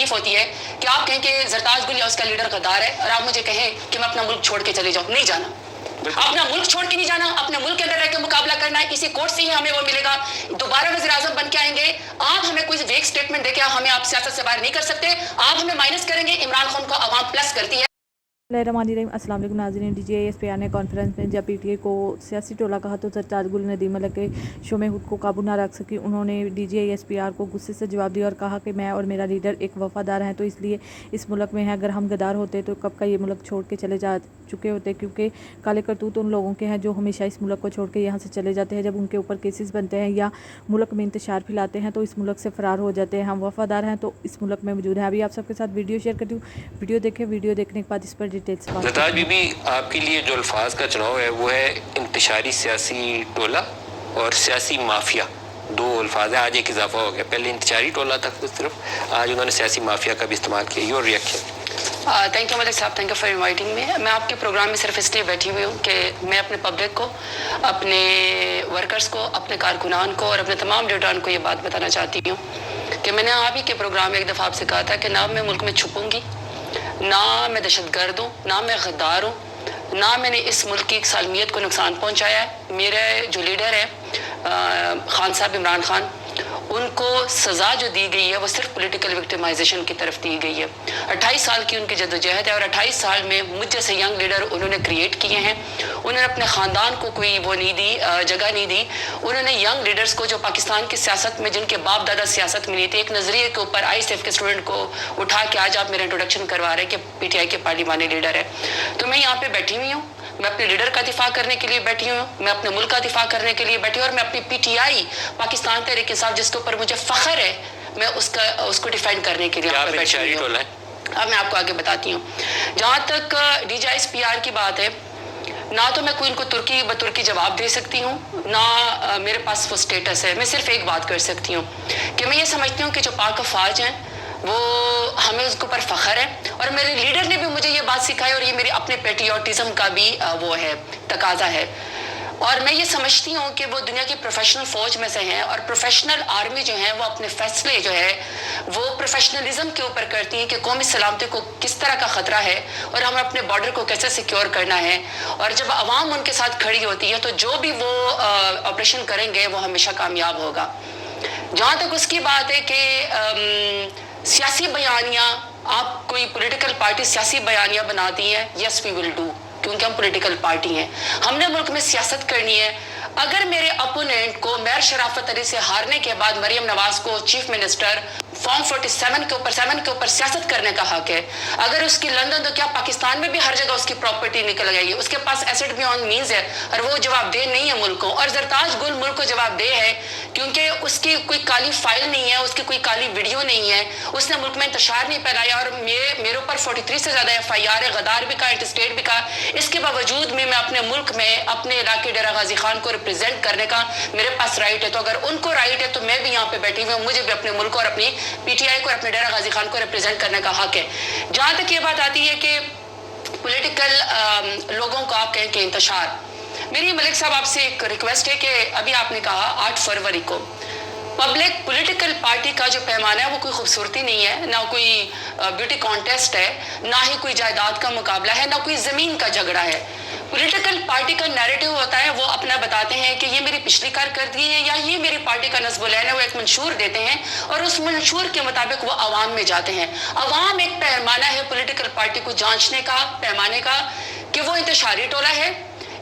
تکلیف ہوتی ہے کہ آپ کہیں کہ زرتاج گل یا اس کا لیڈر غدار ہے اور آپ مجھے کہیں کہ میں اپنا ملک چھوڑ کے چلے جاؤں. نہیں جانا, اپنا ملک چھوڑ کے نہیں جانا, اپنے ملک کے اندر رہ کے مقابلہ کرنا ہے. اسی کورٹ سے ہی ہمیں وہ ملے گا. دوبارہ وزیر اعظم بن کے آئیں گے, آپ ہمیں کوئی ویک اسٹیٹمنٹ دے کے ہمیں آپ سیاست سے باہر نہیں کر سکتے. آپ ہمیں مائنس کریں گے, عمران خان کو عوام پلس کرتی ہے. السلام علیکم ناظرین. D G A S P R نے کانفرنس میں جب پی ٹی آئی کو سیاسی ٹولہ کہا تو زرتاج گل ندیم ملک کے شوم خود کو قابو نہ رکھ سکی. انہوں نے D G A S P R کو غصے سے جواب دیا اور کہا کہ میں اور میرا لیڈر ایک وفادار ہیں تو اس لیے اس ملک میں ہیں. اگر ہم غدار ہوتے تو کب کا یہ ملک چھوڑ کے چلے جا چکے ہوتے, کیونکہ کالے کرتوت ان لوگوں کے ہیں جو ہمیشہ اس ملک کو چھوڑ کے یہاں سے چلے جاتے ہیں. جب ان کے اوپر کیسز بنتے ہیں یا ملک میں انتشار پھیلاتے ہیں تو اس ملک سے فرار ہو جاتے ہیں. ہم وفادار ہیں تو اس ملک میں موجود ہیں. ابھی آپ سب کے ساتھ ویڈیو شیئر کرتی ہوں, ویڈیو دیکھیں. ویڈیو دیکھنے کے بعد اس پر ڈیٹیلس بات کریں. بی بی, آپ کے لیے جو الفاظ کا چناؤ ہے وہ ہے انتشاری سیاسی ٹولہ اور سیاسی مافیا. دو الفاظ ہیں, آج ایک اضافہ ہو گیا. پہلے انتشاری ٹولہ تھا صرف, آج انہوں نے سیاسی مافیا کا بھی استعمال کیا. Your reaction? تھینک یو ملک صاحب, thank you for inviting me. میں آپ کے پروگرام میں صرف اس لیے بیٹھی ہوئی ہوں کہ میں اپنے پبلک کو, اپنے ورکرز کو, اپنے کارکنان کو اور اپنے تمام لیڈران کو یہ بات بتانا چاہتی ہوں کہ میں نے آپ ہی کے پروگرام میں ایک دفعہ آپ سے کہا تھا کہ نہ میں ملک میں چھپوں گی, نہ میں دہشت گرد ہوں, نہ میں غدار ہوں, نہ میں نے اس ملک کی سالمیت کو نقصان پہنچایا ہے. میرے جو لیڈر ہے خان صاحب عمران خان, ان کو سزا جو دی گئی ہے وہ صرف پولیٹیکل وکٹمائزیشن کی طرف دی گئی ہے. 28 سال کی ان کی جدوجہد ہے اور 28 سال میں مجھ جیسے ینگ لیڈر انہوں نے کریٹ کیے ہیں. انہوں نے اپنے خاندان کو کوئی وہ نہیں دی, جگہ نہیں دی. انہوں نے ینگ لیڈرز کو جو پاکستان کی سیاست میں, جن کے باپ دادا سیاست میں نہیں تھے, ایک نظریے کے اوپر آئی ایس ایف کے اسٹوڈنٹ کو اٹھا کے آج آپ میرا انٹروڈکشن کروا رہے ہیں کہ پی ٹی آئی کے پارلیمانی لیڈر ہے. تو میں یہاں پہ بیٹھی ہوئی ہوں, میں اپنے لیڈر کا دفاع کرنے کے لیے بیٹھی ہوں, میں اپنے ملک کا دفاع کرنے کے لیے بیٹھی ہوں, اور میں اپنی P T I Pakistan Tehreek Insaf جس کے اوپر مجھے فخر ہے, میں اس کو ڈیفینڈ کرنے کے لیے یہاں پہ بیٹھی ہوئی ہوں. اب میں آپ کو آگے بتاتی ہوں. جہاں تک D G S P R کی بات ہے, نہ تو میں کوئی ان کو ترکی بترکی جواب دے سکتی ہوں, نہ میرے پاس وہ سٹیٹس ہے. میں صرف ایک بات کر سکتی ہوں کہ میں یہ سمجھتی ہوں کہ جو پاک افواج ہیں وہ ہمیں اس کے اوپر فخر ہے, اور میرے لیڈر نے بھی مجھے یہ بات سکھائی, اور یہ میری اپنے پیٹریوٹزم کا بھی وہ ہے, تقاضا ہے. اور میں یہ سمجھتی ہوں کہ وہ دنیا کی پروفیشنل فوج میں سے ہیں, اور پروفیشنل آرمی جو ہیں وہ اپنے فیصلے جو ہے وہ پروفیشنلزم کے اوپر کرتی ہیں کہ قومی سلامتی کو کس طرح کا خطرہ ہے اور ہمیں اپنے بارڈر کو کیسے سیکیور کرنا ہے. اور جب عوام ان کے ساتھ کھڑی ہوتی ہے تو جو بھی وہ آپریشن کریں گے وہ ہمیشہ کامیاب ہوگا. جہاں تک اس کی بات ہے کہ سیاسی بیانیاں, آپ کوئی پولیٹیکل پارٹی سیاسی بیانیاں بناتی ہیں, یس وی ول ڈو, کیونکہ ہم پولیٹیکل پارٹی ہیں, ہم نے ملک میں سیاست کرنی ہے. اگر میرے اپوننٹ کو میر شرافت علی سے ہارنے کے بعد مریم نواز کو چیف منسٹر فارم 47 کے اوپر سیاست کرنے کا حق ہے, اگر اس کی لندن, تو کیا پاکستان میں بھی ہر جگہ اس کی پراپرٹی نکل گئی ہے؟ اس کے پاس ایسٹ بیونڈ مینز ہے, اور وہ جواب دہ نہیں ہے ملک کو. اور زرتاج گل ملک کو جواب دہ ہے کیونکہ اس کی کوئی کالی فائل نہیں ہے, اس کی کوئی کالی ویڈیو نہیں ہے, اس نے ملک میں انتشار نہیں پھیلایا. اور میرے اوپر 43 سے زیادہ ایف آئی آر ہے, غدار بھی کہا, انٹرسٹیٹ بھی کہا. اس کے باوجود میں اپنے ملک میں اپنے علاقے ڈیرہ غازی خان کو ریپرزینٹ کرنے کا میرے پاس رائٹ ہے. تو اگر ان کو رائٹ ہے تو میں بھی یہاں پہ بیٹھی ہوئی ہوں, مجھے بھی اپنے ملک کو اور اپنی پی ٹی آئی کو اور اپنے ڈیرہ غازی خان کو ریپرزینٹ کرنے کا حق ہے. جہاں تک یہ بات آتی ہے کہ پولیٹیکل لوگوں کو آپ کہیں کہ انتشار, میری ملک صاحب آپ سے ایک ریکویسٹ ہے کہ ابھی آپ نے کہا 8 فروری کو پبلک پولیٹیکل پارٹی کا جو پیمانہ ہے وہ کوئی خوبصورتی نہیں ہے, نہ کوئی بیوٹی کانٹیسٹ ہے, نہ ہی کوئی جائیداد کا مقابلہ ہے, نہ کوئی زمین کا جھگڑا ہے. پولیٹیکل پارٹی کا نیریٹو ہوتا ہے, وہ اپنا بتاتے ہیں کہ یہ میری پچھلی کارکردگی ہے یا یہ میری پارٹی کا نصب العین ہے. وہ ایک منشور دیتے ہیں اور اس منشور کے مطابق وہ عوام میں جاتے ہیں. عوام ایک پیمانہ ہے پولیٹیکل پارٹی کو جانچنے کا, پیمانے کا, کہ وہ انتشاری ٹولہ ہے,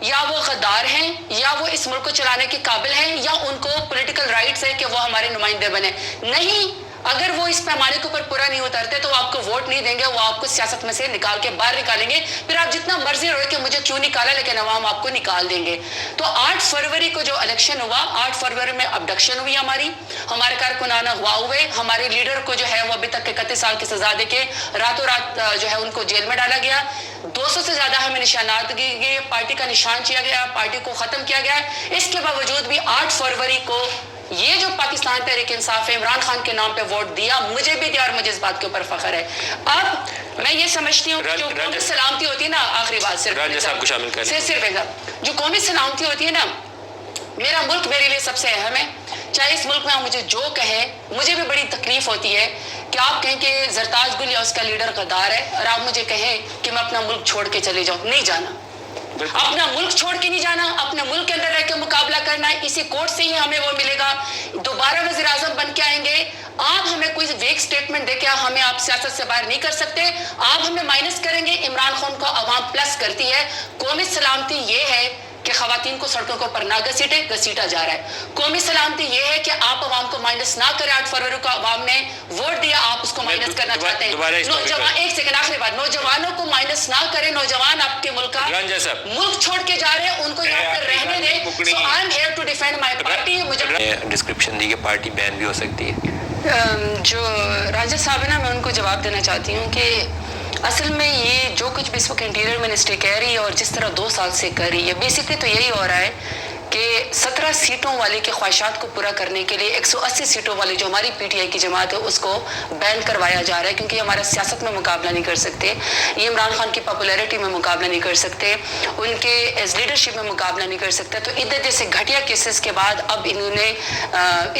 یا وہ غدار ہیں, یا وہ اس ملک کو چلانے کے قابل ہیں, یا ان کو پولیٹیکل رائٹس ہے کہ وہ ہمارے نمائندے بنے. نہیں, اگر وہ اس پیمانے کے اوپر پورا نہیں اترتے تو وہ آپ کو ووٹ نہیں دیں گے, وہ آپ کو سیاست میں سے نکال کے باہر نکالیں گے. پھر آپ جتنا مرضی روئے کہ مجھے کیوں نکالا, لیکن عوام آپ کو نکال دیں گے. تو 8 فروری کو جو الیکشن ہوا, 8 فروری میں ابڈکشن ہوئی, ہمارے کارکنان اغوا ہوئے, ہمارے لیڈر کو جو ہے وہ ابھی تک 31 سال کی سزا دے کے راتوں رات جو ہے ان کو جیل میں ڈالا گیا. 200 سے زیادہ ہمیں نشانات دیے گئے, پارٹی کا نشان کیا گیا, پارٹی کو ختم کیا گیا. اس کے باوجود بھی 8 فروری کو یہ جو پاکستان تحریک انصاف ہے, عمران خان کے نام پہ ووٹ دیا, مجھے بھی دیا, اور مجھے اس بات کے اوپر فخر ہے. اب میں یہ سمجھتی ہوں کہ جو قومی سلامتی ہوتی ہے نا, آخری بات صرف جو قومی سلامتی ہوتی ہے نا, میرا ملک میرے لیے سب سے اہم ہے. चाहे इस मुल्क में आप मुझे जो कहें, मुझे भी बड़ी तकलीफ होती है कि आप कहें कि जरताज गुल या उसका लीडर गद्दार है और आप मुझे कहें कि मैं अपना मुल्क छोड़ के चले जाऊं। नहीं जाना, अपना मुल्क छोड़ के नहीं जाना, अपने मुल्क के अंदर रह के मुकाबला करना है। इसी कोर्ट से ही हमें वो मिलेगा। दोबारा वज़ीर आज़म बन के आएंगे, आप हमें कोई वेग स्टेटमेंट दे के हमें आप सियासत से बाहर नहीं कर सकते। आप हमें माइनस करेंगे, इमरान खान को अवाम प्लस करती है। कौमी सलामती ये है कि खवातीन को सड़कों के ऊपर ना घसीटा जा रहा है। कौमी सलामती ये है कि आप अवाम को माइनस ना करें। 8 फरवरी को अवाम ने वोट दिया, आप उसको माइनस करना चाहते हैं। नौजवान, एक सेकंड, आखिरी बात, नौजवानों को माइनस ना करें। नौजवान आपके मुल्क का मुल्क छोड़ के जा रहे हैं, उनको यहाँ पर रहने दें। So I am here to defend my party. मुझे डिस्क्रिप्शन दी कि पार्टी बैन भी हो सकती है। जो राजा साहब है ना, मैं उनको जवाब देना चाहती हूँ कि असल में ये जो कुछ भी इस वक्त इंटीरियर मिनिस्ट्री कह रही है और जिस तरह 2 साल से कर रही है, बेसिकली तो यही हो रहा है कि 17 सीटों वाले के ख्वाहिशात को पूरा करने के लिए 180 सीटों वाली जो हमारी पीटीआई की जमात है उसको बैन करवाया जा रहा है, क्योंकि हमारा सियासत में मुकाबला नहीं कर सकते, ये इमरान खान की पॉपुलैरिटी में मुकाबला नहीं कर सकते, उनके एज लीडरशिप में मुकाबला नहीं कर सकते। तो इधर जैसे घटिया केसेस के बाद अब इन्होंने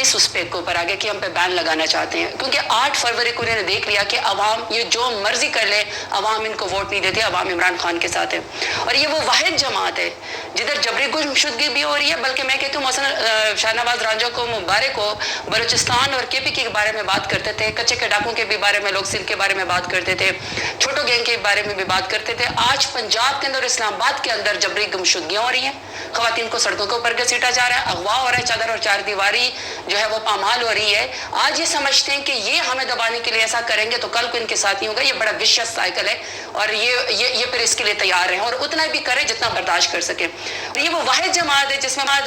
इस उस पे के ऊपर आ गया कि हम पे बैन लगाना चाहते हैं, क्योंकि 8 फरवरी को उन्होंने देख लिया कि अवाम ये जो मर्जी कर ले, अवाम इनको वोट नहीं देती, अवाम इमरान खान के साथ है। और ये वो वाहिद जमात है जिधर जबरी गुमशुदगी भी हो रही है, बल्कि मैं कहती हूँ मसलन शाहनवाज रांझा को, मुबारक को, बलूचिस्तान और केपी के बारे में बात करते थे, कच्चे के डाकों के भी बारे में, लोग सिंध के बारे में बात करते थे, छोटो गैंग के बारे में भी बात करते थे। आज पंजाब के अंदर, इस्लामाबाद के अंदर जबरी गुमशुदगियाँ हो रही हैं, खवातीन को सड़कों के ऊपर घसीटा जा रहा है, अगवा हो रहा है, चादर और चार दीवारी जो है वो पामाल हो रही है। आज ये समझते हैं कि ये हमें दबाने के लिए ऐसा करेंगे तो कल को इनके साथ ही होगा। ये बड़ा विशियस साइकिल है और ये फिर इसके लिए तैयार हैं और उतना भी करें जितना बर्दाश्त कर सके। ये वो वाहिद जमात है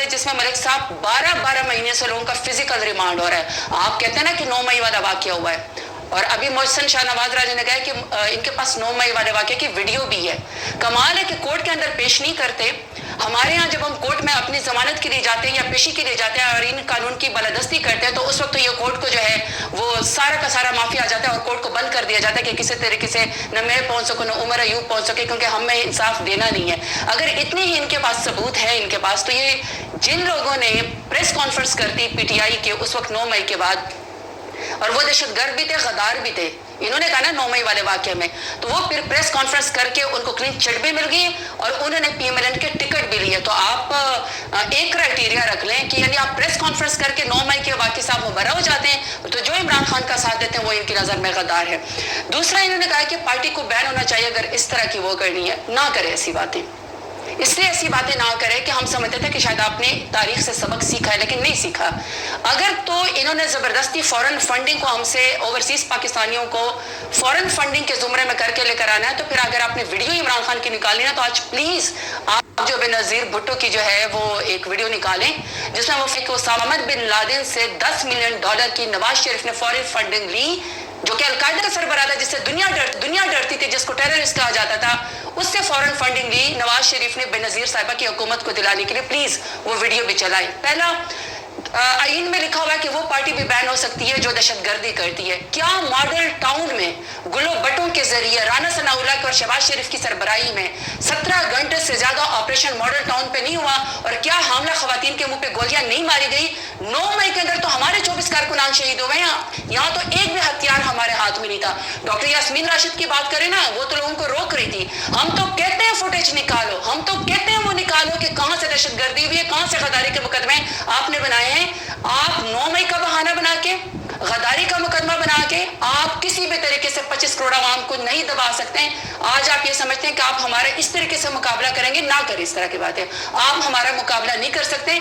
जिसमें मलिक साहब 12 महीने से लोगों का फिजिकल रिमांड हो रहा है। आप कहते हैं ना कि 9 मई वाला वाकया हुआ है, और अभी मोहसिन शाहनवाज राजा ने कहा कि इनके पास 9 मई वाले वाकये की वीडियो भी है। कमाल है कि कोर्ट के अंदर पेश नहीं करते। हमारे यहाँ जब हम कोर्ट में अपनी जमानत के लिए जाते हैं या पेशी के लिए जाते हैं और इन कानून की बालादस्ती करते हैं, तो उस वक्त तो ये कोर्ट को जो है वो सारा का सारा माफी आ जाता है और कोर्ट को बंद कर दिया जाता है कि किसी तरीके से न मैं पहुंच सकूँ, न उमर अयूब पहुंच सके, क्योंकि हमें इंसाफ देना नहीं है। अगर इतनी ही इनके पास सबूत है इनके पास, तो ये जिन लोगों ने प्रेस कॉन्फ्रेंस करती पीटीआई के उस वक्त 9 मई के बाद, और वो दहशतगर्द भी थे, गद्दार भी थे, इन्होंने कहा ना 9 मई वाले वाकये में, तो वो फिर प्रेस कॉन्फ्रेंस करके उनको क्लीन चिट भी मिल गई और उन्होंने पीएमएलएन के टिकट भी लिए। तो आप एक क्राइटेरिया रख लें कि यानी आप प्रेस कॉन्फ्रेंस करके 9 मई के वाकये से आप मुबर्रा हो जाते हैं, तो जो इमरान खान का साथ देते हैं वो इनकी नज़र में गद्दार है। दूसरा, इन्होंने कहा कि पार्टी को बैन होना चाहिए अगर इस तरह की वो करनी है। ना करे ऐसी बातें, इसलिए ऐसी बातें ना करें कि हम समझते थे कि शायद आपने तारीख से सबक सीखा है, लेकिन नहीं सीखा। अगर तो इन्होंने ज़बरदस्ती फॉरेन फंडिंग को हमसे, ओवरसीज पाकिस्तानियों को फॉरेन फंडिंग के ज़ुमरे में करके लेकर आना है, तो फिर अगर आपने वीडियो इमरान खान की निकाली ना, तो आज प्लीज़ आप जो बेनज़ीर भुट्टो की जो है वो एक वीडियो निकालें जिसमें वो ओसामा बिन लादेन से $10 मिलियन की नवाज शरीफ ने फॉरेन फंडिंग ली, जो कि अलकायदा का सरबराह था, जिससे दुनिया डरती थी, जिसको टेररिस्ट कहा जाता था, उससे फॉरेन फंडिंग ली नवाज शरीफ ने बेनज़ीर साहिबा की हुकूमत को दिलाने के लिए। प्लीज़ वो वीडियो भी चलाएं। पहला, आईन में लिखा हुआ है कि वो पार्टी भी बैन हो सकती है जो दहशतगर्दी करती है। क्या मॉडल टाउन में गुलो बटों के जरिए राना सनाउल्लाह और शहबाज शरीफ की सरबराही में 17 घंटे से ज्यादा ऑपरेशन मॉडल टाउन पे नहीं हुआ? और क्या हमला खवातीन के मुंह पे गोलियां नहीं मारी गई? 9 मई के अंदर तो हमारे 24 कारकुनान शहीद हो गए। यहाँ तो एक भी हथियार हमारे हाथ में नहीं था। डॉक्टर यास्मीन राशिद की बात करें ना, वो तो लोगों को रोक रही थी। हम तो कहते हैं फुटेज निकालो, हम तो कहते हैं वो निकालो कि कहां से दहशतगर्दी हुई है, कहां से गद्दारी के मुकदमे आपने बनाए हैं। आप 9 मई का बहाना बना के, गद्दारी का मुकदमा बना के आप किसी भी तरीके से 25 करोड़ आवाम को नहीं दबा सकते हैं। आज आप ये समझते हैं कि आप हमारा इस तरीके से मुकाबला करेंगे, ना करें इस तरह की बातें। आप हमारा मुकाबला नहीं कर सकते।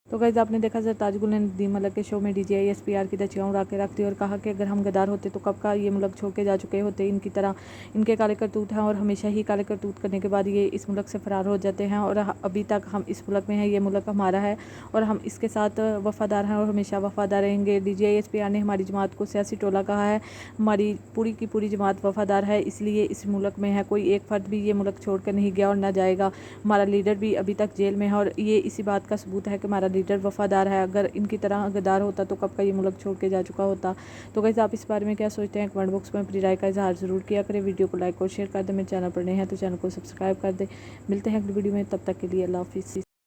तो गाइस, आपने देखा सरताज गुल ने नदीम मलिक के शो में DGI-SPR की धज्जियां उड़ा के रख दी और कहा कि अगर हम गद्दार होते तो कब का ये मुल्क छोड़ के जा चुके होते। इनकी तरह इनके काले करतूत हैं और हमेशा ही काले करतूत करने के बाद ये इस मुल्क से फ़रार हो जाते हैं। और अभी तक हम इस मुल्क में हैं, ये मुल्क हमारा है और हम इसके साथ वफ़ादार हैं और हमेशा वफ़ादार रहेंगे। DGI-SPR ने हमारी जमात को सियासी टोला कहा है। हमारी पूरी की पूरी जमात वफ़ादार है, इसलिए इस मुल्क में है। कोई एक फ़र्द भी ये मुल्क छोड़ कर नहीं गया और ना जाएगा। हमारा लीडर भी अभी तक जेल में है और ये इसी बात का सबूत है कि हमारा लीडर वफ़ादार है। अगर इनकी तरह गद्दार होता तो कब का ये मुल्क छोड़ के जा चुका होता। तो गाइस, आप इस बारे में क्या सोचते हैं? कमेंट बॉक्स में अपनी राय का इजहार ज़रूर किया करें। वीडियो को लाइक और शेयर कर दें। मेरे चैनल पर नए हैं तो चैनल को सब्सक्राइब कर दें। मिलते हैं अगली वीडियो में, तब तक के लिए अल्लाह हाफिज़।